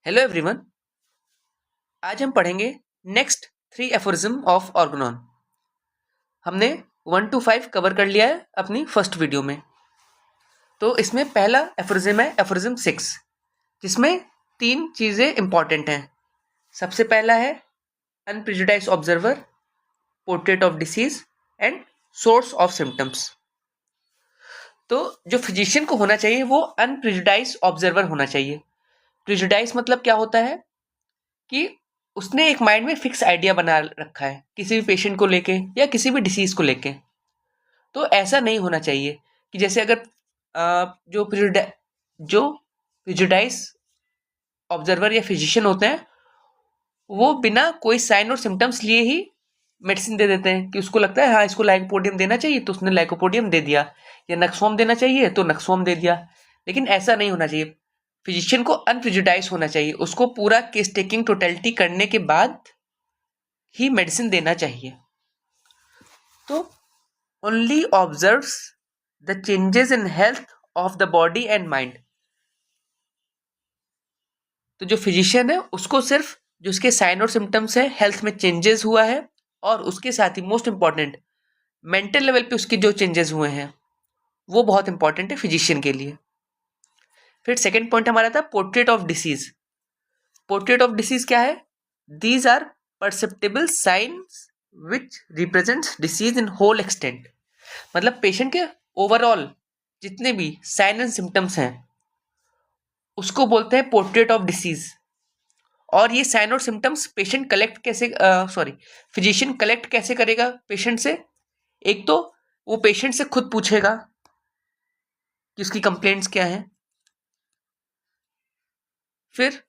Hello everyone. आज हम पढ़ेंगे नेक्स्ट 3 एफोरिज्म ऑफ ऑर्गनॉन। हमने 1 to 5 कवर कर लिया है अपनी फर्स्ट वीडियो में। तो इसमें पहला एफोरिज्म है एफोरिज्म 6, जिसमें 3 चीज़ें इंपॉर्टेंट हैं। सबसे पहला है unprejudiced observer, portrait of disease and source of symptoms. तो जो फिजिशियन को होना चाहिए वो अनप्रेजुडाइज्ड ऑब्जर्वर होना चाहिए। प्रेजुडाइज मतलब क्या होता है कि उसने एक माइंड में फिक्स आइडिया बना रखा है किसी भी पेशेंट को लेके या किसी भी डिसीज को लेके। तो ऐसा नहीं होना चाहिए कि जैसे अगर जो प्रिजुडाइज ऑब्जर्वर या फिजिशियन होते हैं वो बिना कोई साइन और सिम्टम्स लिए ही मेडिसिन दे देते हैं कि उसको लगता है हाँ इसको लाइकोपोडियम देना चाहिए तो उसने लाइकोपोडियम दे दिया, या नक्सोम देना चाहिए तो नक्सोम दे दिया। लेकिन ऐसा नहीं होना चाहिए। फिजिशियन को अनप्रिजुडाइज होना चाहिए, उसको पूरा केस टेकिंग टोटलिटी करने के बाद ही मेडिसिन देना चाहिए। तो only observes the changes in health of the body and mind. तो जो फिजिशियन है उसको सिर्फ जो उसके साइन और सिम्टम्स है, हेल्थ में चेंजेस हुआ है, और उसके साथ ही मोस्ट इंपॉर्टेंट मेंटल लेवल पे उसके जो चेंजेस हुए हैं वो बहुत इंपॉर्टेंट है फिजिशियन के लिए। फिर सेकेंड पॉइंट हमारा था portrait of disease. Portrait of disease क्या है? These are perceptible signs which represents disease in whole extent. मतलब पेशेंट के ओवरऑल जितने भी साइन एंड सिम्टम्स हैं उसको बोलते हैं पोर्ट्रेट ऑफ डिसीज। और ये साइन और सिम्टम्स पेशेंट कलेक्ट कैसे फिजिशियन कलेक्ट कैसे करेगा पेशेंट से? एक तो वो पेशेंट से खुद पूछेगा कि उसकी कंप्लेंट्स क्या हैं, फिर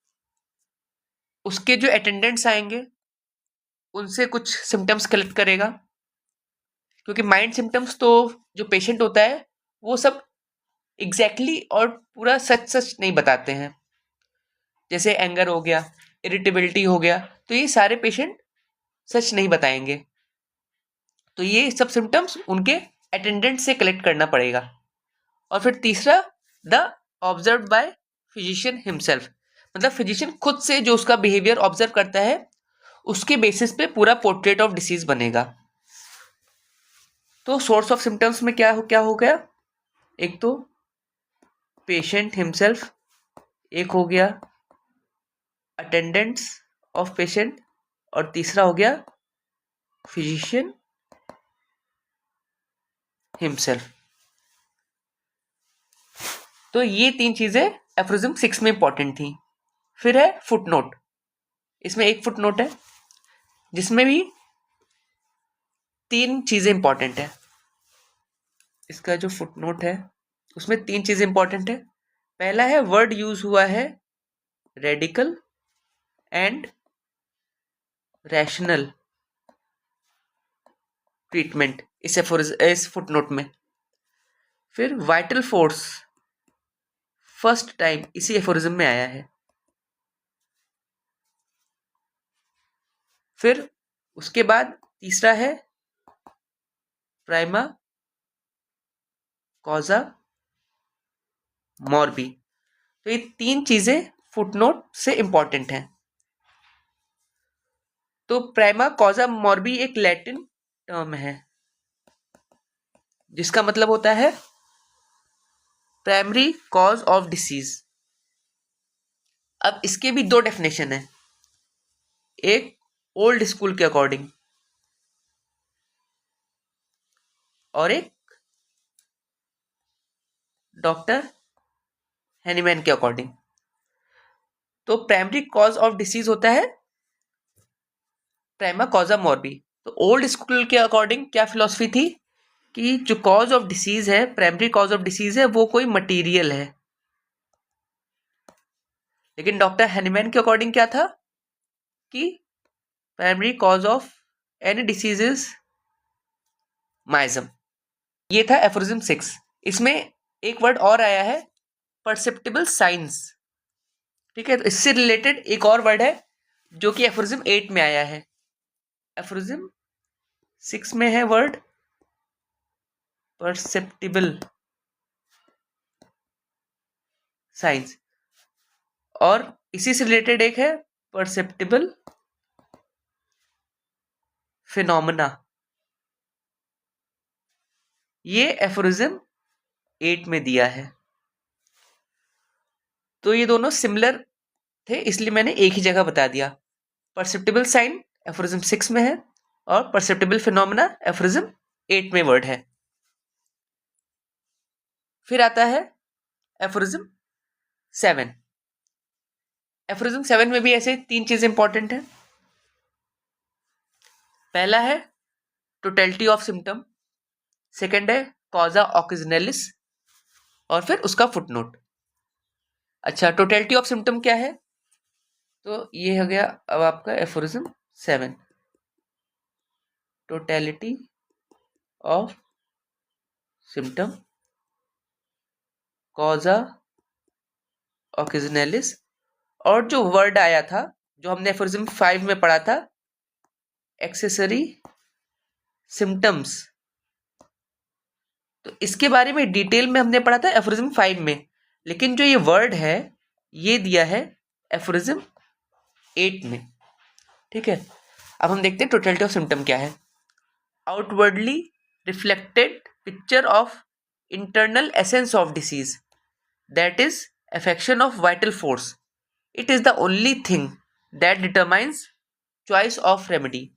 उसके जो अटेंडेंट्स आएंगे उनसे कुछ सिम्टम्स कलेक्ट करेगा, क्योंकि माइंड सिम्टम्स तो जो पेशेंट होता है वो सब एग्जैक्टली और पूरा सच सच नहीं बताते हैं। जैसे एंगर हो गया, इरिटेबिलिटी हो गया, तो ये सारे पेशेंट सच नहीं बताएंगे। तो ये सब सिम्टम्स उनके अटेंडेंट से कलेक्ट करना पड़ेगा। और फिर तीसरा, the observe by physician himself. मतलब फिजिशियन खुद से जो उसका बिहेवियर ऑब्जर्व करता है उसके बेसिस पे पूरा पोर्ट्रेट ऑफ डिसीज बनेगा। तो सोर्स ऑफ सिम्टम्स में क्या हो गया? एक तो पेशेंट हिमसेल्फ, एक हो गया अटेंडेंट्स ऑफ पेशेंट, और तीसरा हो गया फिजिशियन हिमसेल्फ। तो ये 3 चीजें एफोरिज्म 6 में इंपॉर्टेंट थी। फिर है फुटनोट। इसमें एक फुटनोट है जिसमें भी 3 चीजें इंपॉर्टेंट है। इसका जो फुटनोट है उसमें 3 चीजें इंपॉर्टेंट है। पहला है वर्ड यूज हुआ है रेडिकल एंड रैशनल ट्रीटमेंट इस फुटनोट में। फिर वाइटल फोर्स फर्स्ट टाइम इसी एफोरिज्म में आया है। फिर उसके बाद तीसरा है प्राइमा कॉजा मॉर्बी। तो ये 3 चीजें फुटनोट से इंपॉर्टेंट हैं। तो प्राइमा कॉजा मॉर्बी एक लैटिन टर्म है जिसका मतलब होता है प्राइमरी कॉज ऑफ डिसीज। अब इसके भी 2 डेफिनेशन है, एक ओल्ड स्कूल के अकॉर्डिंग और एक डॉक्टर हैनीमैन के अकॉर्डिंग। तो प्राइमरी कॉज ऑफ डिसीज होता है प्राइमा कॉजा मॉर्बी। तो ओल्ड स्कूल के अकॉर्डिंग क्या फिलॉसफी थी कि जो कॉज ऑफ डिसीज है, प्राइमरी कॉज ऑफ डिसीज है, वो कोई मटेरियल है। लेकिन डॉक्टर हैनीमैन के अकॉर्डिंग क्या था कि primary cause of any disease is miasm. ये था एफोरिज्म 6। इसमें एक वर्ड और आया है परसेप्टेबल साइंस। ठीक है, तो इससे रिलेटेड एक और वर्ड है जो कि एफोरिज्म 8 में आया है। एफोरिज्म 6 में है वर्ड परसेप्टिबल साइंस, और इसी से रिलेटेड एक है परसेप्टिबल फिनोमेना, ये एफोरिज्म 8 में दिया है। तो ये दोनों सिमिलर थे, इसलिए मैंने एक ही जगह बता दिया। परसेप्टिबल साइन एफोरिज्म 6 में है और परसेप्टिबल फिनोमेना एफोरिज्म 8 में वर्ड है। फिर आता है एफोरिज्म 7। एफोरिज्म 7 में भी ऐसे 3 चीजें इंपॉर्टेंट है। पहला है टोटलिटी ऑफ सिम्टम, सेकेंड है कॉजा ऑक्सीजनलिस और फिर उसका फुटनोट। अच्छा, टोटलिटी ऑफ सिम्टम क्या है? तो ये हो गया अब आपका एफोरिज्म 7, टोटलिटी ऑफ सिम्टम, कॉजा ऑक्सीजनलिस, और जो वर्ड आया था जो हमने एफोरिज्म 5 में पढ़ा था, एक्सेसरी सिम्टम्स, तो इसके बारे में डिटेल में हमने पढ़ा था एफोरिज्म 5 में, लेकिन जो ये वर्ड है ये दिया है एफोरिज्म 8 में। ठीक है, अब हम देखते हैं टोटलिटी ऑफ सिम्टम क्या है। Outwardly reflected picture of internal essence of disease, that is affection of vital force, it is the only thing that determines choice of remedy.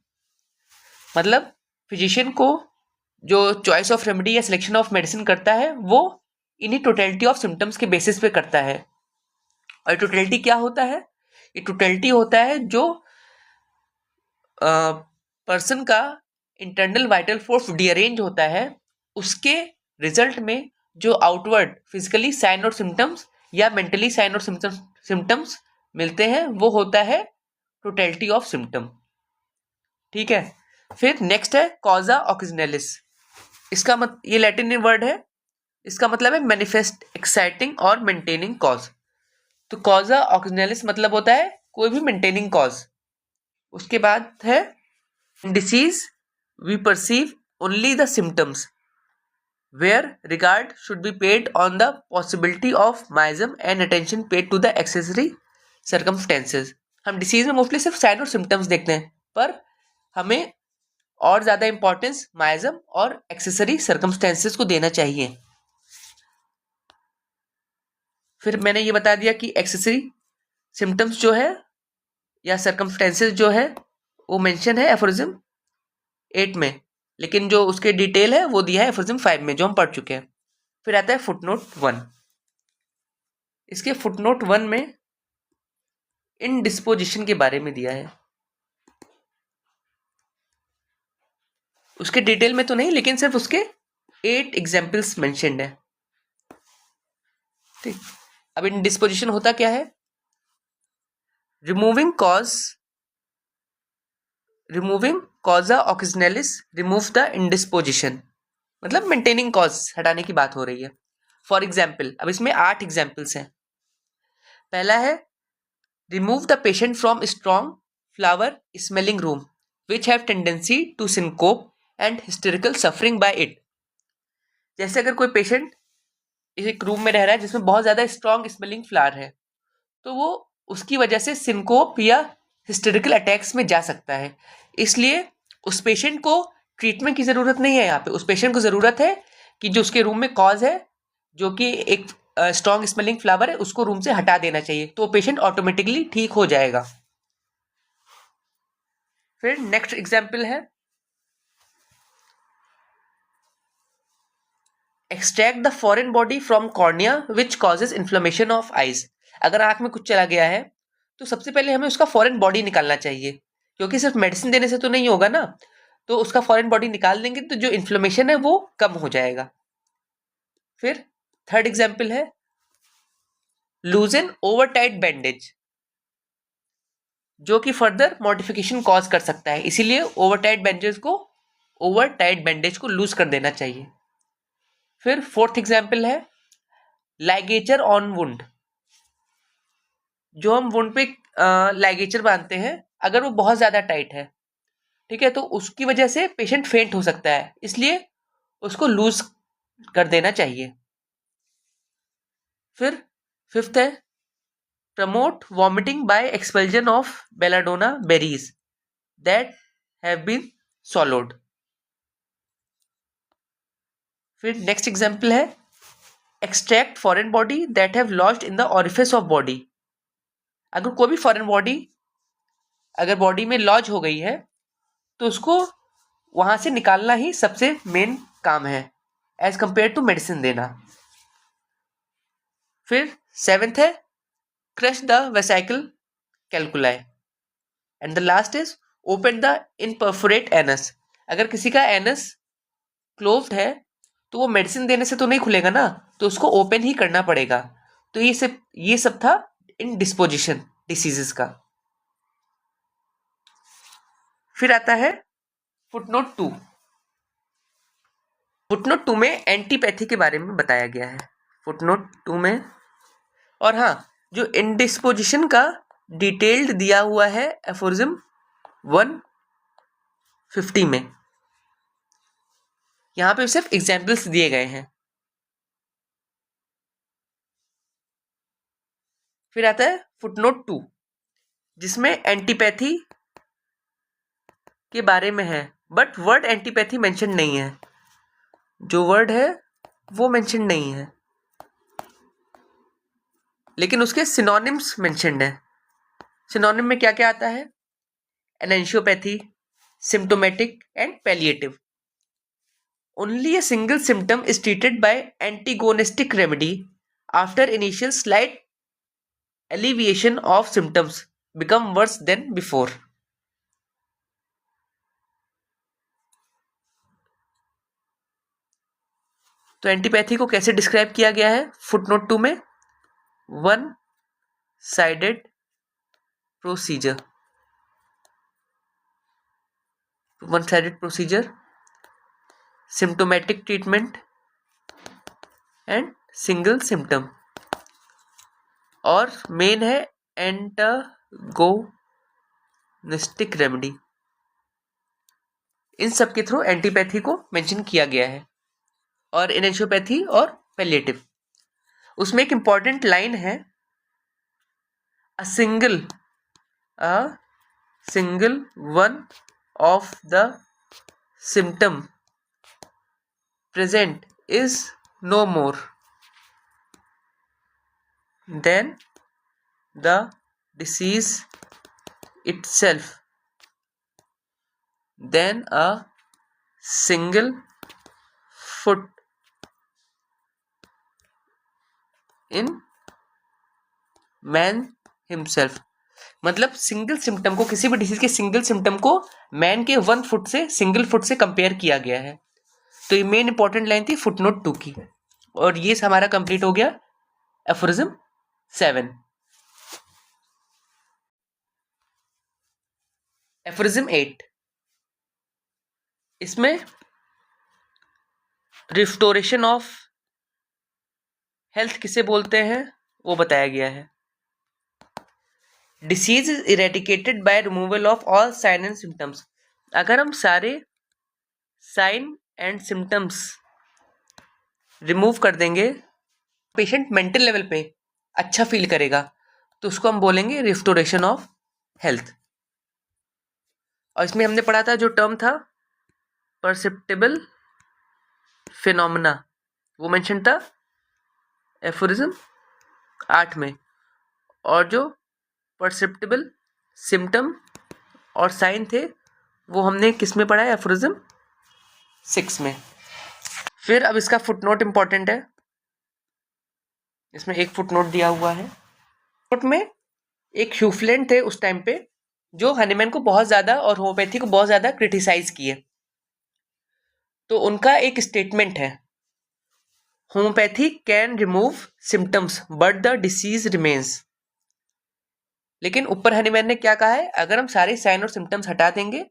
मतलब फिजिशियन को जो चॉइस ऑफ रेमेडी या selection of medicine करता है वो इन्हीं totality of symptoms के basis पे करता है। और टोटलिटी क्या होता है? ये टोटलिटी होता है जो पर्सन का इंटरनल वाइटल फोर्स डीअरेंज होता है, उसके रिजल्ट में जो आउटवर्ड फिजिकली साइन और सिम्टम्स या मेंटली साइन और सिम्टम्स मिलते हैं वो होता है टोटलिटी ऑफ सिम्टम। ठीक है, फिर नेक्स्ट है कॉजा ऑक्सीजनलिस। इसका ये लैटिन वर्ड है, इसका मतलब है मैनिफेस्ट एक्साइटिंग और मेंटेनिंग कॉज। तो कॉजा ऑक्सीजनलिस मतलब होता है कोई भी मेंटेनिंग कॉज। उसके बाद है disease we perceive only the symptoms where regard should be paid on the possibility of miasm and attention paid to the accessory circumstances. हम डिसीज में मोस्टली सिर्फ साइन और सिम्टम्स देखते हैं, पर हमें और ज्यादा इंपॉर्टेंस माइजम और एक्सेसरी सर्कमस्टेंसेज को देना चाहिए। फिर मैंने ये बता दिया कि एक्सेसरी सिम्टम्स जो है या सर्कमस्टेंसेज जो है वो मेंशन है एफोरिज्म 8 में, लेकिन जो उसके डिटेल है वो दिया है एफोरिज्म 5 में जो हम पढ़ चुके हैं। फिर आता है फुटनोट 1। इसके फुटनोट 1 में इनडिस्पोजिशन के बारे में दिया है। उसके डिटेल में तो नहीं, लेकिन सिर्फ उसके 8 एग्जाम्पल्स मेंशन्ड है। ठीक, अब इनडिस्पोजिशन होता क्या है? रिमूविंग कॉजा ऑक्सीजनलिस रिमूव द इंडिस्पोजिशन, मतलब मेंटेनिंग कॉज हटाने की बात हो रही है। फॉर एग्जाम्पल, अब इसमें 8 एग्जाम्पल्स हैं। पहला है remove the patient from strong flower smelling room which have tendency to syncope and hysterical suffering by it. जैसे अगर कोई पेशेंट एक रूम में रह रहा है जिसमें बहुत ज्यादा स्ट्रॉन्ग स्मेलिंग फ्लावर है, तो वो उसकी वजह से सिंकोप या हिस्टेरिकल अटैक्स में जा सकता है। इसलिए उस पेशेंट को ट्रीटमेंट की ज़रूरत नहीं है। यहाँ पे उस पेशेंट को ज़रूरत है कि जो उसके रूम में कॉज है, जो कि एक स्ट्रॉन्ग स्मेलिंग फ्लावर है, उसको रूम से हटा देना चाहिए, तो पेशेंट ऑटोमेटिकली ठीक हो जाएगा। फिर नेक्स्ट एग्जाम्पल है extract the foreign body from cornea which causes inflammation of eyes. अगर आंख में कुछ चला गया है तो सबसे पहले हमें उसका फॉरेन बॉडी निकालना चाहिए, क्योंकि सिर्फ मेडिसिन देने से तो नहीं होगा ना। तो उसका फॉरेन बॉडी निकाल देंगे तो जो इन्फ्लेमेशन है वो कम हो जाएगा। फिर थर्ड एग्जाम्पल है लूजन ओवर टाइट बैंडेज, जो कि फर्दर मॉडिफिकेशन कॉज कर सकता है, इसीलिए ओवर टाइट बैंडेज को लूज कर देना चाहिए। फिर फोर्थ एग्जाम्पल है लाइगेचर ऑन वुंड, जो हम वुंड पे लाइगेचर बांधते हैं, अगर वो बहुत ज्यादा टाइट है, ठीक है, तो उसकी वजह से पेशेंट फेंट हो सकता है, इसलिए उसको लूज कर देना चाहिए। फिर फिफ्थ है promote vomiting by expulsion of belladonna berries that have been swallowed. फिर नेक्स्ट एग्जाम्पल है extract foreign body that have lodged in the orifice of body. अगर कोई भी फॉरेन बॉडी अगर बॉडी में लॉज हो गई है तो उसको वहां से निकालना ही सबसे मेन काम है एज कंपेयर टू मेडिसिन देना. फिर सेवेंथ है crush the vesical calculi. And the last is open the imperforate anus. अगर किसी का एनस क्लोज्ड है तो वो मेडिसिन देने से तो नहीं खुलेगा ना, तो उसको ओपन ही करना पड़ेगा. तो ये सब था इन डिस्पोजिशन डिसीजेस का. फिर आता है फुटनोट 2. फुटनोट 2 में एंटीपैथी के बारे में बताया गया है. फुटनोट 2 में और हाँ, जो इंडिस्पोजिशन का डिटेल्ड दिया हुआ है एफोरिज्म 150 में. यहाँ पे सिर्फ एग्जाम्पल्स दिए गए हैं. फिर आता है फुटनोट 2 जिसमें एंटीपैथी के बारे में है, बट वर्ड एंटीपैथी मेंशन नहीं है. जो वर्ड है वो मेंशन नहीं है, लेकिन उसके सिनोनिम्स मेंशन्ड है. सिनोनिम में क्या क्या आता है? Enantiopathy, symptomatic and palliative. Only a single symptom is treated by antagonistic remedy after initial slight alleviation of symptoms become worse than before. तो एंटीपैथी को कैसे डिस्क्राइब किया गया है फुटनोट 2 में? One sided procedure. Symptomatic treatment and single symptom. और main है antagonistic remedy. इन सब के थ्रू एंटीपैथी को मेंशन किया गया है. और एनेंशियोपैथी और पैलिएटिव, उसमें एक इंपॉर्टेंट लाइन है, a single one of the symptom present is no more than the disease itself, than a single foot in man himself. मतलब सिंगल सिम्टम को, किसी भी डिसीज के सिंगल सिम्टम को मैन के 1 फुट से, सिंगल फुट से कंपेयर किया गया है. तो ये मेन इंपॉर्टेंट लाइन थी फुटनोट 2 की. और ये हमारा कंप्लीट हो गया एफोरिज्म 7. एफोरिज्म 8, इसमें रिस्टोरेशन ऑफ हेल्थ किसे बोलते हैं वो बताया गया है. Disease is eradicated by removal of all sign and symptoms. अगर हम सारे साइन एंड सिम्टम्स रिमूव कर देंगे, पेशेंट मेंटल लेवल पे अच्छा फील करेगा, तो उसको हम बोलेंगे रिस्टोरेशन ऑफ हेल्थ. और इसमें हमने पढ़ा था जो टर्म था परसेप्टेबल फिनोमेना, वो मेंशन था एफोरिज्म 8 में. और जो परसेप्टेबल सिम्टम और साइन थे वो हमने किस में पढ़ा है? एफोरिज्म 6 में. फिर अब इसका फुटनोट इंपॉर्टेंट है. इसमें एक फुटनोट दिया हुआ है. फुट में एक ह्यूफलेंड थे उस टाइम पे, जो हनीमैन को बहुत ज़्यादा और होम्योपैथी को बहुत ज़्यादा क्रिटिसाइज किए. तो उनका एक स्टेटमेंट है, homeopathy can remove symptoms but the disease remains. लेकिन ऊपर हनीमैन ने क्या कहा है? अगर हम सारे साइन और सिम्टम्स हटा देंगे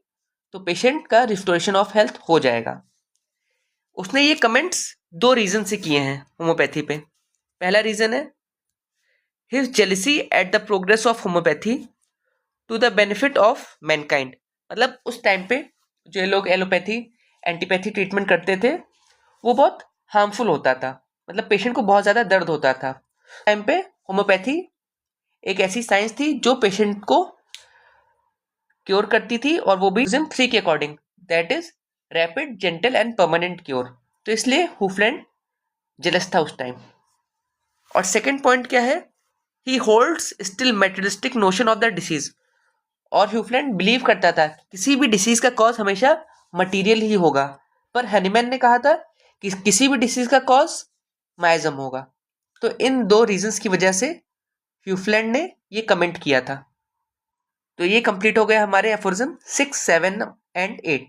तो पेशेंट का रिस्टोरेशन ऑफ हेल्थ हो जाएगा. उसने ये कमेंट्स 2 रीजन से किए हैं होम्योपैथी पे. पहला रीजन है his jealousy at the progress of homoeopathy to the benefit of mankind. मतलब उस टाइम पे जो लोग एलोपैथी एंटीपैथी ट्रीटमेंट करते थे वो बहुत हार्मफुल होता था, मतलब पेशेंट को बहुत ज़्यादा दर्द होता था. टाइम पे होम्योपैथी एक ऐसी साइंस थी जो पेशेंट को क्योर करती थी, और वो भी LISM 3 के according, that is rapid, gentle and permanent cure. तो इसलिए हुफलैंड जेलस था उस टाइम। और सेकेंड पॉइंट क्या है, ही holds still materialistic notion of the disease. और ह्यूफलैंड बिलीव करता था कि किसी भी डिसीज का कॉज हमेशा मटीरियल ही होगा, पर हनीमैन ने कहा था कि किसी भी डिसीज का कॉज माइजम होगा। तो इन दो रीजंस की वजह से ह्यूफलैंड ने ये कमेंट किया था। तो ये कंप्लीट हो गया हमारे एफोरिज्म 6, 7 एंड 8।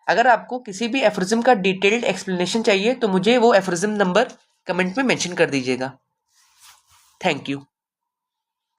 अगर आपको किसी भी एफोरिज्म का डिटेल्ड एक्सप्लेनेशन चाहिए तो मुझे वो एफोरिज्म नंबर कमेंट में मेंशन कर दीजिएगा। Thank you.